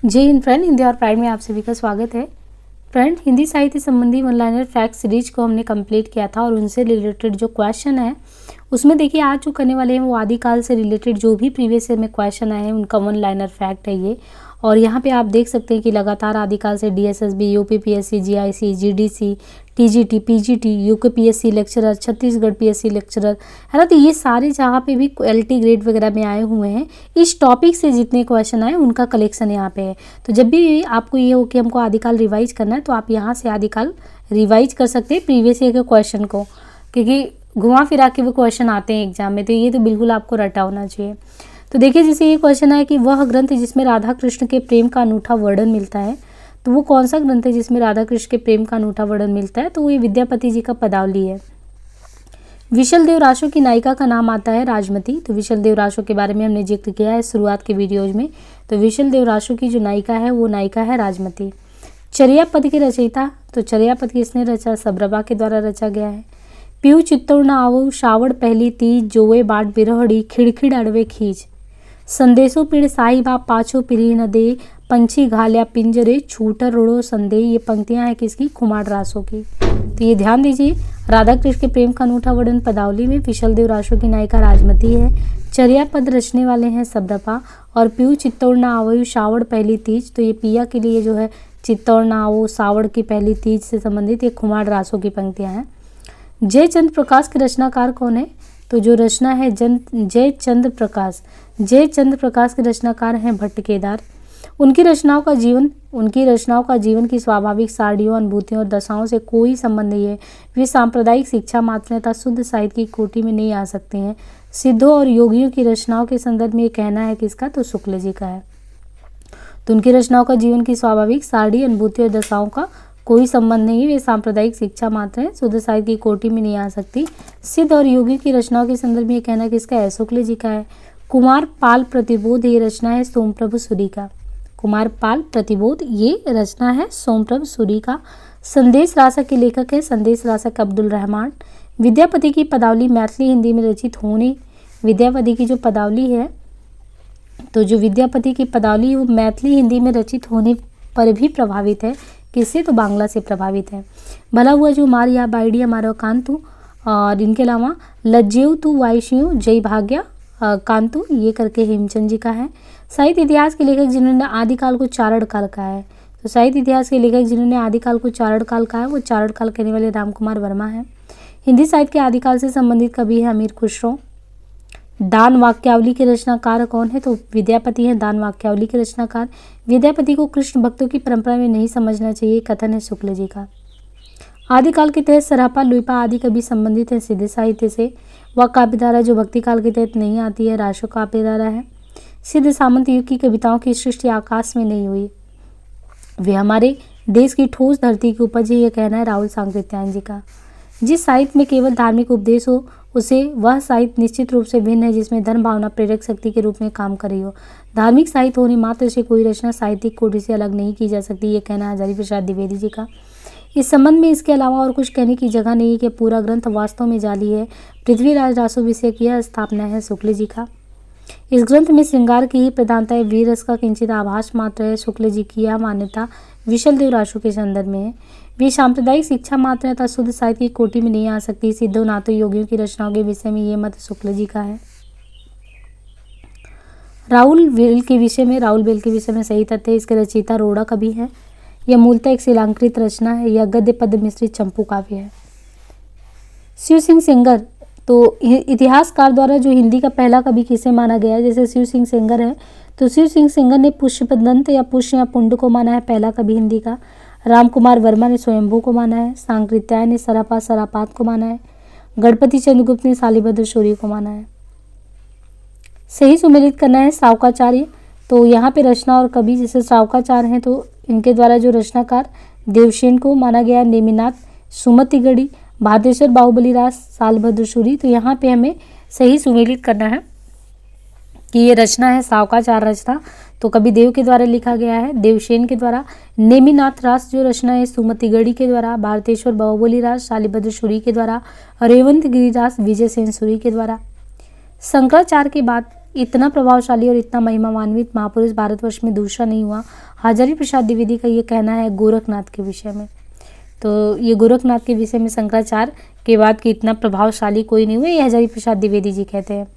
जय हिंद फ्रेंड, हिंदी और प्राइड में आप सभी का स्वागत है। फ्रेंड, हिंदी साहित्य संबंधी वन लाइनर फैक्ट सीरीज को हमने कंप्लीट किया था और उनसे रिलेटेड जो क्वेश्चन है उसमें देखिए आज जो करने वाले हैं वो आदिकाल से रिलेटेड जो भी प्रीवियस ईयर में क्वेश्चन आए हैं उनका वन लाइनर फैक्ट है ये। और यहाँ पे आप देख सकते हैं कि लगातार आदिकाल से DSSB, UPPSC, GIC, GDC, TGT, PGT, UKPSC lecturer, Chhattisgarh PSC lecturer है ना। तो ये सारे जहाँ पे भी एलटी ग्रेड वगैरह में आए हुए हैं इस टॉपिक से जितने क्वेश्चन आए उनका कलेक्शन यहाँ पे है। तो जब भी आपको ये हो कि हमको आदिकाल रिवाइज करना है तो आप यहाँ से आदिकाल रिवाइज कर सकते हैं प्रीवियस ईयर के क्वेश्चन को, क्योंकि घुमा फिरा के वो क्वेश्चन आते हैं एग्जाम में, तो ये तो बिल्कुल आपको रटा होना चाहिए। तो देखिए जैसे ये क्वेश्चन है कि वह ग्रंथ जिसमें राधा कृष्ण के प्रेम का अनूठा वर्णन मिलता है, तो वो कौन सा ग्रंथ है जिसमें राधा कृष्ण के प्रेम का अनूठा वर्णन मिलता है? तो वो ये विद्यापति जी का पदावली है। विशल देव रासो की नायिका का नाम आता है राजमती। तो विशल देव रासो के बारे में हमने जिक्र किया है शुरुआत के वीडियोज में। तो विशल देव रासो की जो नायिका है वो नायिका है राजमती। चर्या पद के रचयिता, तो चर्या पद किसने रचा? सबरबा के द्वारा रचा गया है। पीऊ चित्तौड़ न आवो श्रावण पहली तीज, जोवे बाट बिरहड़ी खिड़खिड़ अड़वे खींच, संदेशो पीड़ साहिबा पाछो पिरी न दे, पंछी घाल्या पिंजरे छूटर रोड़ो संदेह। ये पंक्तियां हैं किसकी? कुमार रासो की। तो ये ध्यान दीजिए, राधा कृष्ण के प्रेम का अनूठा वर्णन पदावली में विशल देव रासो की नायिका राजमती है। चर्या पद रचने वाले हैं सबरपा और पीऊ चित्तौड़ न आवो श्रावण पहली तीज, तो ये पिया के लिए जो है चित्तौड़ न आवो सावड़ की पहली तीज से संबंधित ये कुमार रासो की पंक्तियां हैं। जय चंद्र प्रकाश के रचनाकार कौन है? तो जो रचना है जय चंद्र प्रकाश, जय चंद्र प्रकाश के रचनाकार हैं भट्ट केदार। उनकी रचनाओं का जीवन की स्वाभाविक साड़ियों, अनुभूतियों और दशाओं से कोई संबंध नहीं है। वे सांप्रदायिक शिक्षा मात्र तथा शुद्ध साहित्य की कोटि में नहीं आ सकते हैं। सिद्धों और योगियों की रचनाओं के संदर्भ में ये कहना है किसका? तो शुक्ल जी का है। तो उनकी रचनाओं का जीवन की स्वाभाविक साड़ी, अनुभूति और दशाओं का कोई संबंध नहीं, वे सांप्रदायिक शिक्षा मात्र है, शुद्ध साहित्य की कोटि में नहीं आ सकती। सिद्ध और योगी की रचनाओं के संदर्भ में ये कहना किसका है? शुक्ल जी का है। कुमार पाल प्रतिबोध ये रचना है सोमप्रभु सूरी का। कुमार पाल प्रतिबोध ये रचना है सोमप्रभु सूरी का। संदेश रासक के लेखक है संदेश रासक अब्दुल रहमान। विद्यापति की पदावली मैथिली हिंदी में रचित होने, विद्यापति की जो पदावली है, तो जो विद्यापति की पदावली वो मैथिली हिंदी में रचित होने पर भी प्रभावित है। किससे? तो बांग्ला से प्रभावित है। भला हुआ जो मारिया बाइडिया मारो कांतु, और इनके अलावा लज्जेऊ तू वाइशियू जय भाग्या कांतु, ये करके हेमचंद जी का है। साहित्य इतिहास के लेखक जिन्होंने आदिकाल को चारण काल कहा है, तो साहित्य इतिहास के लेखक जिन्होंने आदिकाल को चारण काल कहा है वो चारण काल कहने वाले राम कुमार वर्मा है। हिंदी साहित्य के आदिकाल से संबंधित कवि है अमीर खुसरो। दान वाक्यावली के रचनाकार कौन है? तो विद्यापति हैं दान वाक्यावली के रचनाकार। विद्यापति को कृष्ण भक्तों की परंपरा में नहीं समझना चाहिए, कथन है शुक्ल जी का। आदिकाल के तहत सरापा, लुइपा आदि कवि संबंधित है सिद्ध साहित्य से। वह काव्यधारा जो भक्ति काल के तहत नहीं आती है रासो काव्यधारा है। सिद्ध सामंत युग की कविताओं की सृष्टि आकाश में नहीं हुई, वे हमारे देश की ठोस धरती की उपज है, यह कहना है राहुल सांकृत्यायन जी का। जिस साहित्य में केवल धार्मिक उपदेश हो उसे वह साहित्य निश्चित रूप से भिन्न है जिसमें धर्म भावना प्रेरक शक्ति के रूप में काम कर रही हो। धार्मिक साहित्य होने मात्र से कोई रचना साहित्यिक कोटि से अलग नहीं की जा सकती, ये कहना है हजारी प्रसाद द्विवेदी जी का। इस संबंध में इसके अलावा और कुछ कहने की जगह नहीं कि पूरा ग्रंथ वास्तव में जाली है। पृथ्वीराज रासो विषय की यह स्थापना है शुक्ल जी का। इस ग्रंथ में श्रृंगार की ही प्रधानता है, वीर रस का किंचित आभास मात्र है। शुक्ल जी की यह मान्यता विशल देव रासो के संदर्भ में है। वे सांप्रदायिक शिक्षा मात्र तथा शुद्ध साहित्य की कोटि में नहीं आ सकती। सिद्धों नाथों योगियों की रचनाओं के विषय में ये मत शुक्ल जी का है। राहुल बेल के विषय में सही तथ्य है, इसके रचयिता रोड़ा कवि है। यह मूलतः एक शिलांकृत रचना है, यह गद्य पद मिश्रित चंपू काव्य है। शिव सिंह सेंगर, तो इतिहासकार द्वारा जो हिंदी का पहला कवि किसे माना गया है, जैसे शिव सिंह सेंगर है तो शिव सिंह सेंगर ने पुष्पदंत या पुष्य या पुंड को माना है पहला कवि हिंदी का। राम कुमार वर्मा ने स्वयंभू को माना है। सांकृत्यायन ने सरापा सरापात को माना है। गणपति चंद्रगुप्त ने शालिभद्र शौरी को माना है। सही सुमेलित करना है सावकाचार्य, तो यहाँ पे रचना और कवि जैसे सावकाचार्य हैं तो इनके द्वारा जो रचनाकार देवसेन को माना गया, नेमिनाथ, सुमतिगढ़ी, भादेश्वर बाहुबली रास, शालिभद्र शौरी। तो यहाँ पे हमें सही सुमेलित करना है कि ये रचना है सावकाचार रचना, तो कवि देव के द्वारा लिखा गया है, देवसेन के द्वारा। नेमिनाथ रास जो रचना है सुमतिगढ़ी के द्वारा, भारतेश्वर बाहुबली रास शालिभद्र शौरी के द्वारा, रेवंत गिरिरास विजय सेन सूरी के द्वारा। शंकराचार्य के बाद इतना प्रभावशाली और इतना महिमान्वित महापुरुष भारतवर्ष में दूसरा नहीं हुआ। हजारी प्रसाद द्विवेदी का ये कहना है गोरखनाथ के विषय में। तो ये गोरखनाथ के विषय में शंकराचार्य के बाद कि इतना प्रभावशाली कोई नहीं हुआ, ये हजारी प्रसाद द्विवेदी जी कहते हैं।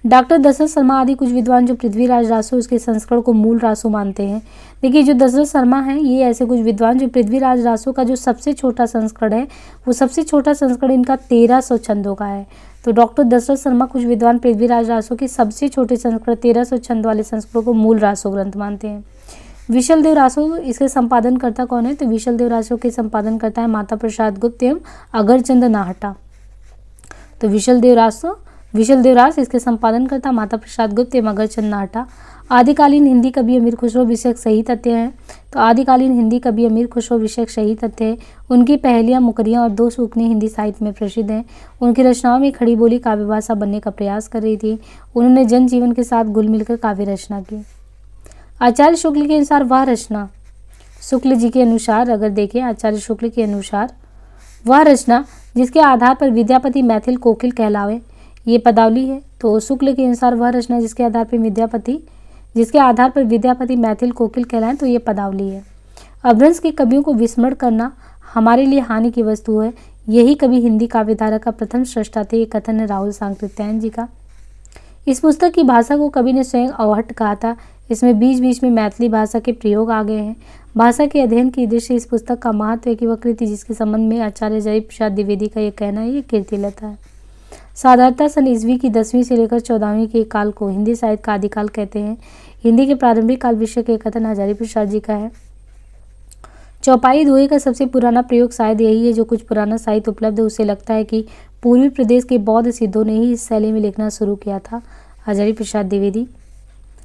डॉक्टर दशरथ शर्मा आदि कुछ विद्वान जो पृथ्वीराज रासो उसके संस्करण को मूल रासो मानते हैं। देखिए जो दशरथ शर्मा हैं ये ऐसे कुछ विद्वान जो पृथ्वीराज रासो का जो सबसे छोटा संस्करण है वो सबसे छोटा संस्करण इनका 1300 छंदों का है। तो डॉक्टर दशरथ शर्मा कुछ विद्वान पृथ्वीराज रासो के सबसे छोटे संस्करण 1300 छंद वाले संस्करण को मूल रासो ग्रंथ मानते हैं। विशल देव रासो इसके संपादन करता कौन है? तो विशल देव रासो के संपादन करता है माता प्रसाद गुप्त एवं अगरचंद नाहटा। तो विशल देव रास इसके संपादन करता माता प्रसाद गुप्त एवं अगरचंद नाहटा। आदिकालीन हिंदी कवि अमीर खुसरो विषयक सही तथ्य हैं। तो आदिकालीन हिंदी कवि अमीर खुसरो विषयक सही तथ्य है। उनकी पहेलियाँ, मुकरियाँ और 2 सूखने हिंदी साहित्य में प्रसिद्ध हैं। उनकी रचनाओं में खड़ी बोली काव्य भाषा बनने का प्रयास कर रही थी। उन्होंने जनजीवन के साथ घुल मिलकर काव्य रचना की। आचार्य शुक्ल के अनुसार वह रचना, शुक्ल जी के अनुसार अगर देखें आचार्य शुक्ल के अनुसार वह रचना जिसके आधार पर विद्यापति मैथिल कोकिल कहलावे ये पदावली है। तो शुक्ल के अनुसार वह रचना जिसके आधार पर विद्यापति मैथिल कोकिल कहलाए तो ये पदावली है। अपभ्रंश के कवियों को विस्मरण करना हमारे लिए हानि की वस्तु है, यही कवि हिंदी काव्यधारा का प्रथम सृष्टा थे। ये कथन है राहुल सांकृत्यायन जी का। इस पुस्तक की भाषा को कवि ने स्वयं अवहट कहा था। इसमें बीच बीच में मैथिली भाषा के प्रयोग आ गए हैं। भाषा के अध्ययन की दृष्टि से इस पुस्तक का महत्व है कि वह कृति जिसके संबंध में आचार्य हजारी प्रसाद द्विवेदी का ये कहना है ये कीर्तिलता है। साधारणतः सन ईस्वी की 10वीं से लेकर 14वीं के काल को हिंदी साहित्य का आदिकाल कहते हैं। हिंदी के प्रारंभिक काल विषय के कथन हजारी प्रसाद जी का है। चौपाई दोहे का सबसे पुराना प्रयोग शायद यही है। जो कुछ पुराना साहित्य उपलब्ध है उसे लगता है कि पूर्वी प्रदेश के बौद्ध सिद्धों ने ही इस शैली में लिखना शुरू किया था। हजारी प्रसाद द्विवेदी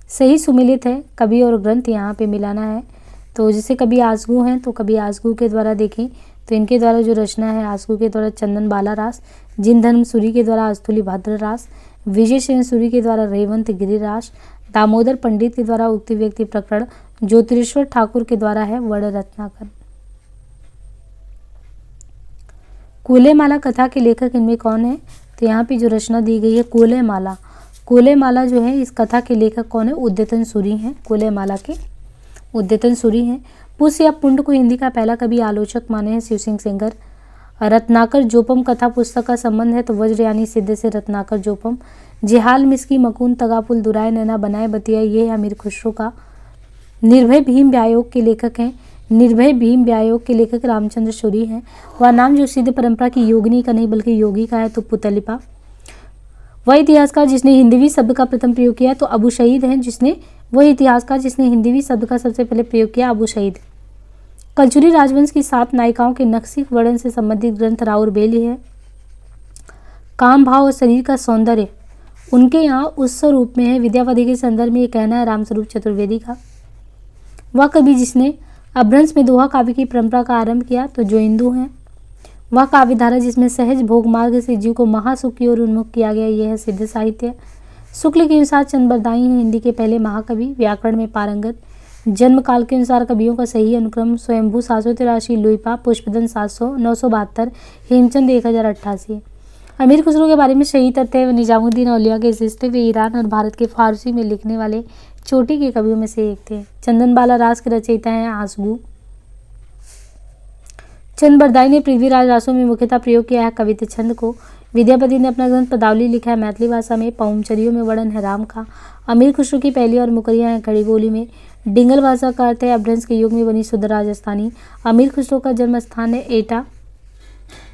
सही सुमिलित है, कवि और ग्रंथ यहाँ पे मिलाना है। तो जैसे कवि आसगू हैं तो कवि आसगू के द्वारा देखें तो इनके द्वारा जो रचना है आसगू के द्वारा चंदन बाला रास, जिन धर्म सूरी के द्वारा अस्तुली भाद्र रास, विजय सेन सूरी के द्वारा रेवंत गिरि रास, दामोदर पंडित के द्वारा उक्ति व्यक्ति प्रकरण, ज्योतिरेश्वर ठाकुर के द्वारा है वर्ण रत्नाकर। कूलेमाला कथा के लेखक इनमें कौन है? तो यहाँ पे जो रचना दी गई है कूलेमाला जो है इस कथा के लेखक कौन है? उद्यतन सूरी हैं। कूलेमाला के उद्यतन सूरी हैं। पुष्य या पुंड को हिंदी का पहला कवि आलोचक माने हैं शिव सिंह सेंगर। रत्नाकर जोपम कथा पुस्तक का संबंध है तो वज्र यानी सिद्ध से रत्नाकर जोपम। जेहाल मिस्की मकून तगापुल दुराय नैना बनाए बतिया ये है अमीर खुसरो का। निर्भय भीम व्यायोग के लेखक हैं। निर्भय भीम व्यायोग के लेखक रामचंद्र सूरी हैं। वह नाम जो सिद्ध परंपरा की योगिनी का नहीं बल्कि योगी का है तो पुतलिपा। वह इतिहासकार जिसने हिंदवी शब्द का प्रथम प्रयोग किया तो अबू शहीद हैं। वह इतिहासकार जिसने हिंदवी शब्द का सबसे पहले प्रयोग किया अबू शहीद। कलचुरी राजवंश की 7 नायिकाओं के नक्सिक वर्णन से संबंधित ग्रंथ राउर बेली है। काम भाव और शरीर का सौंदर्य उनके यहाँ उस रूप में है। विद्यापति के संदर्भ में ये कहना है रामस्वरूप चतुर्वेदी का। वह कवि जिसने अपभ्रंश में दोहा काव्य की परंपरा का आरंभ किया तो जो हिंदू हैं। वह काव्यधारा जिसमें सहज भोग मार्ग से जीव को महासुख की ओर उन्मुख किया गया यह है सिद्ध साहित्य। शुक्ल के अनुसार चंद बरदाई हैं हिंदी के पहले महाकवि, व्याकरण में पारंगत। जन्म काल के अनुसार कवियों का सही अनुक्रम स्वयंभू 783, लुइपा पुष्पदन 700, 972, हेमचंद 1088। अमीर खुसरो के बारे में सही तथ्य है निजामुद्दीन औलिया के शिष्ट वे ईरान और भारत के फारसी में लिखने वाले चोटी के कवियों में से एक थे। चंदन बाला रास के रचयिता हैं आसगू। चंद बरदाई ने पृथ्वीराज रासों में मुख्यतः प्रयोग किया है कवित्व छंद को। विद्यापति ने अपना ग्रंथ पदावली लिखा है मैथिली भाषा में। पहुमचरियों में वर्णन है राम का। अमीर खुसरो की पहली और मुकरियाँ हैं खड़ी बोली में। डिंगल भाषा का अर्थ है अपभ्रंश के युग में बनी शुद्ध राजस्थानी। अमीर खुसरो का जन्म स्थान है एटा।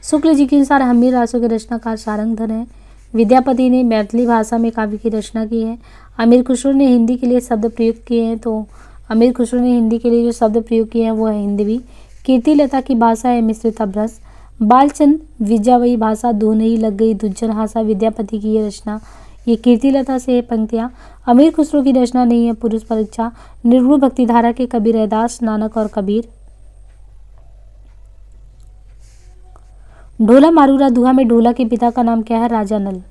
शुक्ल जी के अनुसार हमीर रासों के रचनाकार सारंगधर हैं। विद्यापति ने मैथिली भाषा में काव्य की रचना की है। अमीर खुसरो ने हिंदी के लिए शब्द प्रयोग किए हैं तो अमीर खुसरो ने हिंदी के लिए जो शब्द प्रयोग किए हैं वो है हिंदवी। कीर्तिलता की भाषा है मिश्रित अपभ्रंश। बालचंद विद्यावयी भाषा दो नहीं लग गई दुज्जन हासा विद्यापति की ये रचना ये कीर्तिलता से है पंक्तियाँ। अमीर खुसरो की रचना नहीं है पुरुष परीक्षा। निर्गुण भक्तिधारा के कबीर रैदास, नानक और कबीर। ढोला मारूरा दुहा में ढोला के पिता का नाम क्या है? राजा नल।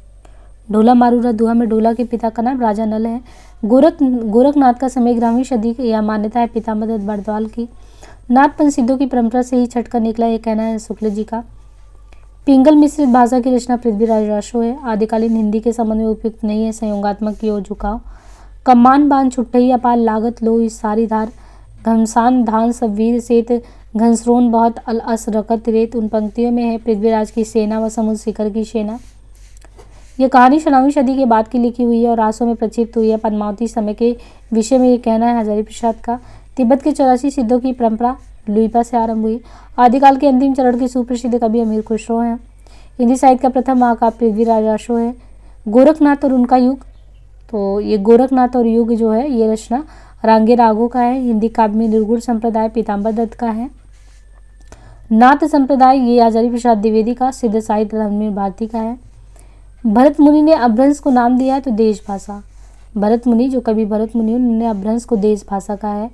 ढोला मारूरा दुहा में ढोला के पिता का नाम राजा नल है। गोरखनाथ का समय 11वीं सदी की यह मान्यता है पिता मदद बरद्वाल की। नाथपंथ सिद्धों की परंपरा से ही छटकर निकला ये कहना है शुक्ल जी का। पिंगल मिश्रित भाषा की रचना पृथ्वीराज रासो है। आदिकालीन हिंदी के संबंध में उपयुक्त नहीं है संयोगात्मक की ओर झुकाव। कमान बान छुट्टई अपार लागत लो इस सारी धार, घमसान धान सब वीर सेत, घंसरोन बहुत अल अस रकत रेत। उन पंक्तियों में है पृथ्वीराज की सेना व समुद्र शिखर की सेना। यह कहानी 16वीं सदी के बाद की लिखी हुई है और रासों में प्रक्षिप्त हुई है। पद्मावती समय के विषय में ये कहना है हजारी प्रसाद का। तिब्बत के 84 सिद्धों की परंपरा लुइपा से आरंभ हुई। आदिकाल के अंतिम चरण के सुप्रसिद्ध कवि अमीर खुसरो हैं। हिंदी साहित्य का प्रथम महाकाव्य पृथ्वीराज रासो है। गोरखनाथ और उनका युग, तो ये गोरखनाथ और युग जो है ये रचना रांगे रागों का है। हिंदी काव्य में निर्गुण संप्रदाय पीताम्बर दत्त का है। नाथ संप्रदाय ये हजारी प्रसाद द्विवेदी का। सिद्ध साहित्य रणवीर भारती का है। भरत मुनि ने अपभ्रंश को नाम दिया है तो देश भाषा। भरत मुनि जो कवि भरत मुनि उन्होंने अपभ्रंश को देश भाषा का है।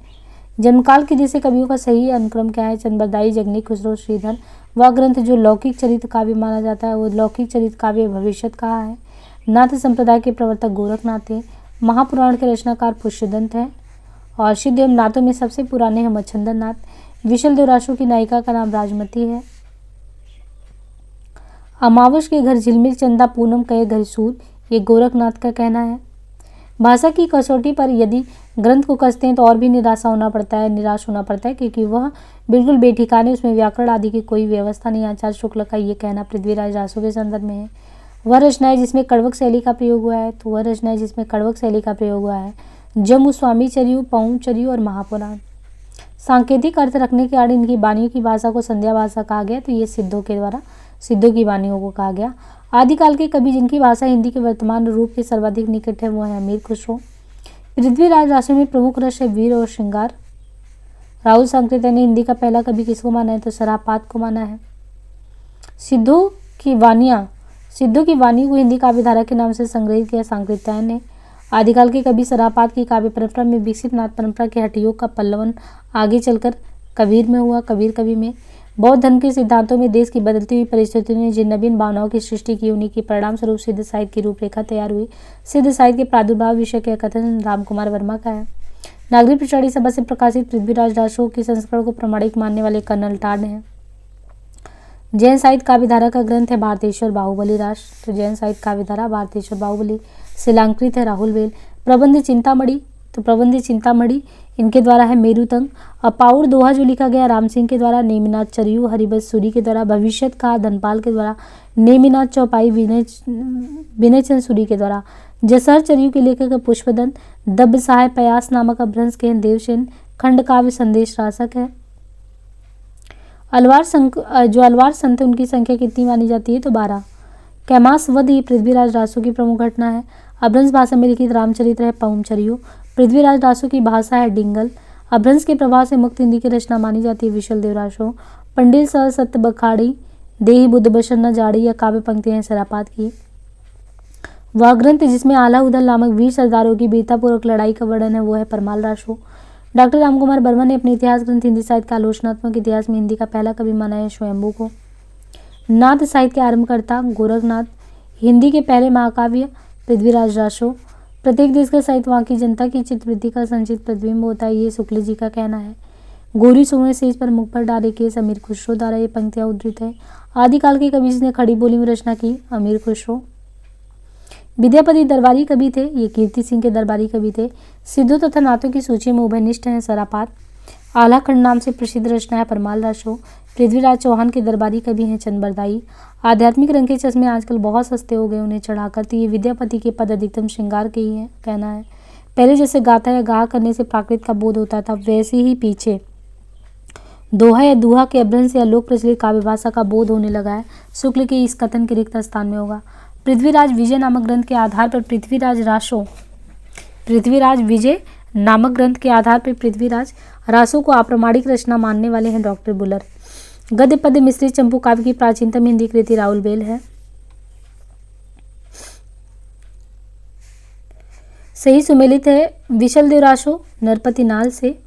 जन्मकाल के जैसे कवियों का सही अनुक्रम क्या है? चंद्रबरदाई, जगनी, खुसरो, श्रीधर। वह ग्रंथ जो लौकिक चरित्र काव्य माना जाता है वो लौकिक चरित्र काव्य भविष्यत कहा है। नाथ संप्रदाय के प्रवर्तक गोरखनाथ थे। महापुराण के रचनाकार पुष्यदंत हैं और सिद्ध एवं नाथों में सबसे पुराने हैं मच्छंदर नाथ। विशलदेव रासो की नायिका का नाम राजमती है। अमावस के घर झिलमिल चंदा पूनम कहे घर सूर, ये गोरखनाथ का कहना है। भाषा की कसौटी पर यदि ग्रंथ को कसते हैं तो और भी निराश होना पड़ता है क्योंकि वह बिल्कुल बेठिकाने, उसमें व्याकरण आदि की कोई व्यवस्था नहीं। आचार्य शुक्ल का ये कहना पृथ्वीराज रासो के संदर्भ में है। वह रचना है जिसमें कड़वक शैली का प्रयोग हुआ है जम्मू स्वामी चरियु, पऊ चरियु और महापुराण। सांकेतिक अर्थ रखने के आड़ इनकी वाणियों की भाषा को संध्या भाषा कहा गया, तो ये सिद्धों की वाणियों को कहा गया। आदिकाल के कवि जिनकी भाषा हिंदी के वर्तमान रूप के सर्वाधिक निकट है वो है अमीर खुसरो। पृथ्वीराज रासो में प्रमुख रस है वीर और श्रृंगार। राहुल सांकृत्य ने हिंदी का पहला कवि किसको माना है? तो सरापात को माना है। सिद्धों की वाणी को हिंदी काव्यधारा के नाम से संग्रहित किया सांकृत्यायन ने। आदिकाल के कवि सरापात की काव्य परंपरा में विकसित नाथ परंपरा के हठयोग का पल्लवन आगे चलकर कबीर में हुआ। कबीर कवि में बौद्ध धर्म के सिद्धांतों में देश की बदलती हुई परिस्थितियों ने जिन नवीन भावनाओं की सृष्टि की उन्हीं के परिणाम स्वरूप सिद्ध साहित्य की रूपरेखा तैयार हुई। सिद्ध साहित्य के प्रादुर्भाव विषय का कथन रामकुमार वर्मा का है। नागरिक प्रचारी सभा से प्रकाशित पृथ्वीराज रासो के संस्करण को प्रमाणिक मानने वाले कर्नल टाड हैं। जैन साहित्य काव्यधारा का ग्रंथ है भारतेश्वर बाहुबली रास। तो जैन साहित्य काव्यधारा भारतेश्वर बाहुबली शिलांकृत है राहुल वेल। प्रबंध चिंतामणि इनके द्वारा है मेरुतंग। अपाउर दोहा जो लिखा गया राम सिंह के द्वारा। नेमिनाथ चरियु हरिबस सूरी के द्वारा। भविष्यत का धनपाल के द्वारा। नेमिनाथ चौपाई विनय चंद सूरी के द्वारा। जसहर चरियु के लेखक पुष्पदंत। दब्ब सहाय पयास नामक अपभ्रंश के देवसेन। खंड काव्य संदेश रासक है। अलवार संत उनकी संख्या कितनी मानी जाती है? तो 12। कैमास वध ये पृथ्वीराज रासो की प्रमुख घटना है। अपभ्रंश भाषा में लिखित रामचरित्र है पहुम चरियु। पृथ्वीराज रासो की भाषा है डिंगल। अपभ्रंश के प्रभाव से मुक्त हिंदी की रचना मानी जाती है विशलदेव रासो। पंडिल स सत्य बखाड़ी देही बुद्ध बशन न जाड़ी या काव्य पंक्तियां हैं सरापात की। वह ग्रंथ जिसमें आला उदल नामक वीर सरदारों की वीरतापूर्वक लड़ाई का वर्णन है वो है परमाल रासो। डॉक्टर रामकुमार वर्मा ने अपने इतिहास ग्रंथ हिंदी साहित्य का आलोचनात्मक इतिहास में हिंदी का पहला कवि माना है स्वयंभू को। नाथ साहित्य के आरंभकर्ता गोरखनाथ। हिंदी के पहले महाकाव्य पृथ्वीराज रासो। प्रत्येक देश का साहित्य वहाँ की जनता की चित्तवृत्ति का संचित प्रतिबिंब होता है, ये शुक्ल जी का कहना है। गोरी सोने सेज पर मुख पर डाले केस अमीर खुसरो द्वारा ये पंक्तियां उद्धृत है। आदिकाल के कवि जिसने खड़ी बोली में रचना की अमीर खुसरो। विद्यापति दरबारी कवि थे, ये कीर्ति सिंह के दरबारी कवि थे। सिद्धों तथा नाथों की सूची में उभयनिष्ठ हैं सरापात। आलाखंड नाम से प्रसिद्ध रचना है परमाल रासो। पृथ्वीराज चौहान के दरबारी कवि हैं चंद्रबरदाई। आध्यात्मिक रंग के चश्मे आजकल बहुत सस्ते हो गए उन्हें चढ़ाकर, तो ये विद्यापति के पद अधिकतम श्रृंगार के ही है कहना है। पहले जैसे गाता या गाह करने से प्राकृत का बोध होता था वैसे ही पीछे दोहा या दुहा के अपभ्रंश या लोक प्रचलित काव्य भाषा का बोध होने लगा है। शुक्ल के इस कथन के रिक्त स्थान में होगा। पृथ्वीराज विजय नामक ग्रंथ के आधार पर पृथ्वीराज रासो को अप्रामाणिक रचना मानने वाले हैं डॉक्टर बुलर। गद्य पद्य मिश्रित चंपू काव्य की प्राचीनतम हिंदी कृति राहुल बेल है। सही सुमेलित है विशलदेव रासो नरपति नाल से।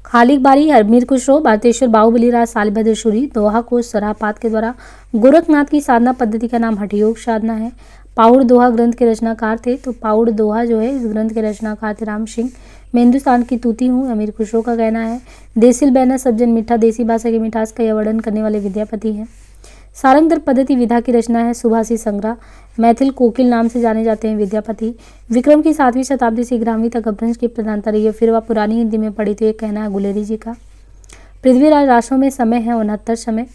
खालिक बारी अमीर खुसरो भारतेश्वर बाहुबली राज सालिभद्र सूरी। दोहा को सरापात के द्वारा। गोरखनाथ की साधना पद्धति का नाम हठयोग साधना है। पाउड़ दोहा ग्रंथ के रचनाकार थे, तो पाउड़ दोहा जो है इस ग्रंथ के रचनाकार थे राम सिंह। मैं हिंदुस्तान की तूती हूँ, अमीर खुसरो का कहना है। देसिल बैनर सज्जन मीठा, देसी भाषा की मिठास का यह वर्णन करने वाले विद्यापति हैं। सारंगधर पद्धति विधा की रचना है सुभाषी संग्रह। मैथिल कोकिल नाम से जाने जाते हैं विद्यापति। विक्रम की 7वीं शताब्दी से 11वीं तक अपभ्रंश की प्रधानता रही है, फिर वह पुरानी हिंदी में पढ़ी, तो ये कहना है गुलेरी जी का। पृथ्वीराज रासों में समय है 69 समय।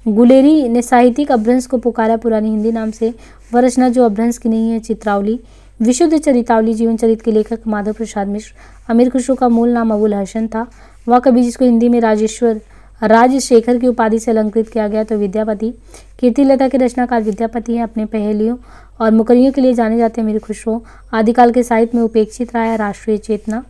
गुलेरी ने साहित्यिक अपभ्रंश को पुकारा पुरानी हिंदी नाम से। वह रचना जो अपभ्रंश की नहीं है चित्रावली। विशुद्ध चरितावली जीवन चरित्र के लेखक माधव प्रसाद मिश्र। अमीर खुसरो का मूल नाम अबुल हसन था। वह कवि जिसको हिंदी में राजशेखर की उपाधि से अलंकृत किया गया, तो विद्यापति। कीर्तिलता के रचनाकार विद्यापति हैं। अपने पहेलियों और मुकरियों के लिए जाने जाते हैं अमीर खुसरो। आदिकाल के साहित्य में उपेक्षित रहा है राष्ट्रीय चेतना।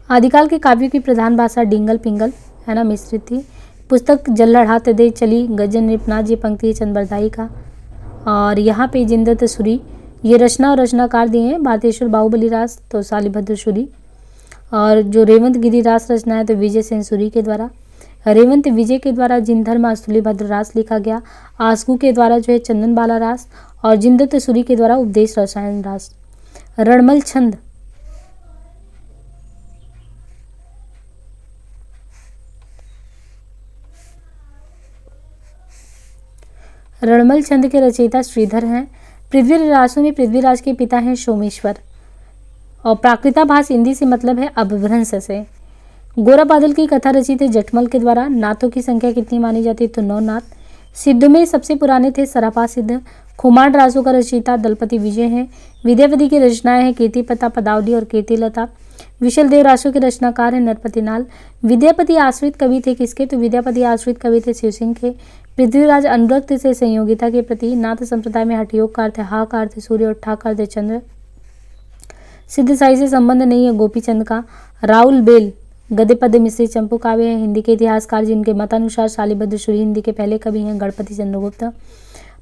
आदिकाल के काव्यों की प्रधान भाषा डिंगल पिंगल है ना मिश्रित थी। पुस्तक जल्लढ़ाते दे चली गजन नृपनाथ, ये पंक्ति चंद्रबरदाई का। और यहाँ पे जिंदत सूरी, ये रचना और रचनाकार दिए हैं भारतेश्वर बाहुबली रास, तो शालिभद्र सूरी। और जो रेवंत गिरी रास रचना है तो विजय सेन सूरी के द्वारा। रेवंत विजय के द्वारा जिनधर्म स्थूलीभद्र रास लिखा गया। आसगू के द्वारा जो है चंदन बाला रास, और जिंदत सूरी के द्वारा उपदेश रसायन रास। रणमल छंद, रणमल छंद के रचयिता श्रीधर हैं। पृथ्वीराज रासों में पृथ्वीराज के पिता हैं सोमेश्वर। और प्राकृताभास हिंदी से मतलब है अपभ्रंश से। गोरा बादल की कथा रचित है जटमल के द्वारा। नाथों की संख्या कितनी मानी जाती है, तो 9 नाथ। सिद्धों में सबसे पुराने थे सरापा सिद्ध। खुमार रासों का रचयिता दलपति विजय हैं। विद्यापति की रचनाएं हैं कीर्तिपता, पदावली और कीर्तिलता। विशल देव रासों के रचनाकार हैं नरपतिनाल। विद्यापति आश्रित कवि थे किसके, तो विद्यापति आश्रित कवि थे शिवसिंह के। पृथ्वीराज अनुरक्त से संयोगिता के प्रति। नाथ संप्रदाय में हठयोग का अर्थ है हा का अर्थ है सूर्य और ठा का अर्थ है चंद्र। सिद्ध साई से संबंध नहीं है गोपीचंद का। राउल बेल गद्य पद्य मिश्रित चंपू काव्य है। हिंदी के इतिहासकार जिनके मतानुसार शालिभद्र सूरी हिंदी के पहले कवि हैं गणपति चंद्रगुप्त।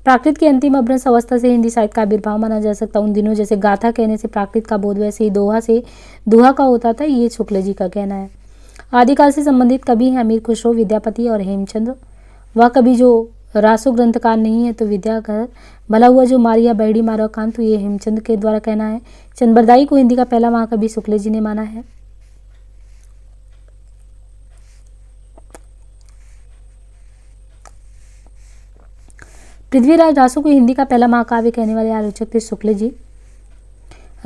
प्राकृत की अंतिम अपभ्रंश अवस्था से हिंदी साहित्य का आविर्भाव माना जा सकता। उन दिनों जैसे गाथा कहने से प्राकृत का बोध, वैसे ही दोहा से दुहा का होता था, ये शुक्ल जी का कहना है। आदिकाल से संबंधित कवि हैं अमीर खुसरो, विद्यापति और हेमचंद्र। वह कवि जो रासो ग्रंथकार नहीं है तो विद्याधर। भला हुआ जो मारिया बैड़ी मारो कांत, तो ये हेमचंद के द्वारा कहना है। चंद्रबरदाई को हिंदी का पहला महाकवि शुक्ल जी ने माना है। पृथ्वीराज रासो को हिंदी का पहला महाकाव्य कहने वाले आलोचक थे शुक्ल जी।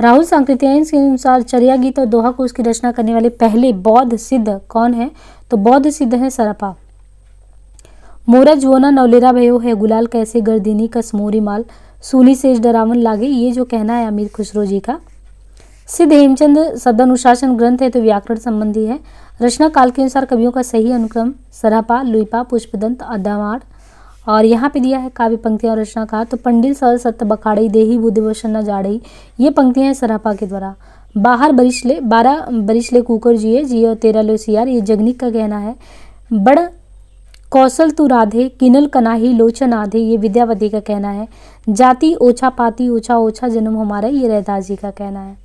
राहुल सांकृत्यायन के अनुसार चर्या गीत और दोहा को उसकी रचना करने वाले पहले बौद्ध सिद्ध कौन है, तो बौद्ध सिद्ध है सरपा। मोरा जुओना नवलेरा भयो है गुलाल कैसे गर्दिनी कस मोरी माल, सूली सेज डरावन लागे, ये जो कहना है अमीर खुसरो जी का। सिद्ध हेमचंद शब्दानुशासन ग्रंथ है तो व्याकरण संबंधी है। रचना काल के अनुसार कवियों का सही अनुक्रम सरपा, लुइपा, पुष्पदंत, अदामाड़। और यहाँ पे दिया है काव्य पंक्तियां और रचनाकार, तो पंडिल सल सत्य बखाड़ई देही बुद्ध वसन न जाड़ई, ये पंक्तियां हैं सरपा के द्वारा। 12 बरिशले कुकर जिए और 13 लो सियार, ये जगनिक का कहना है। बड़ कौशल तू राधे किनल कनाही लोचन आधे, ये विद्यापति का कहना है। जाति ओछा पाती ओछा ओछा जन्म हमारा, ये रैदास जी का कहना है।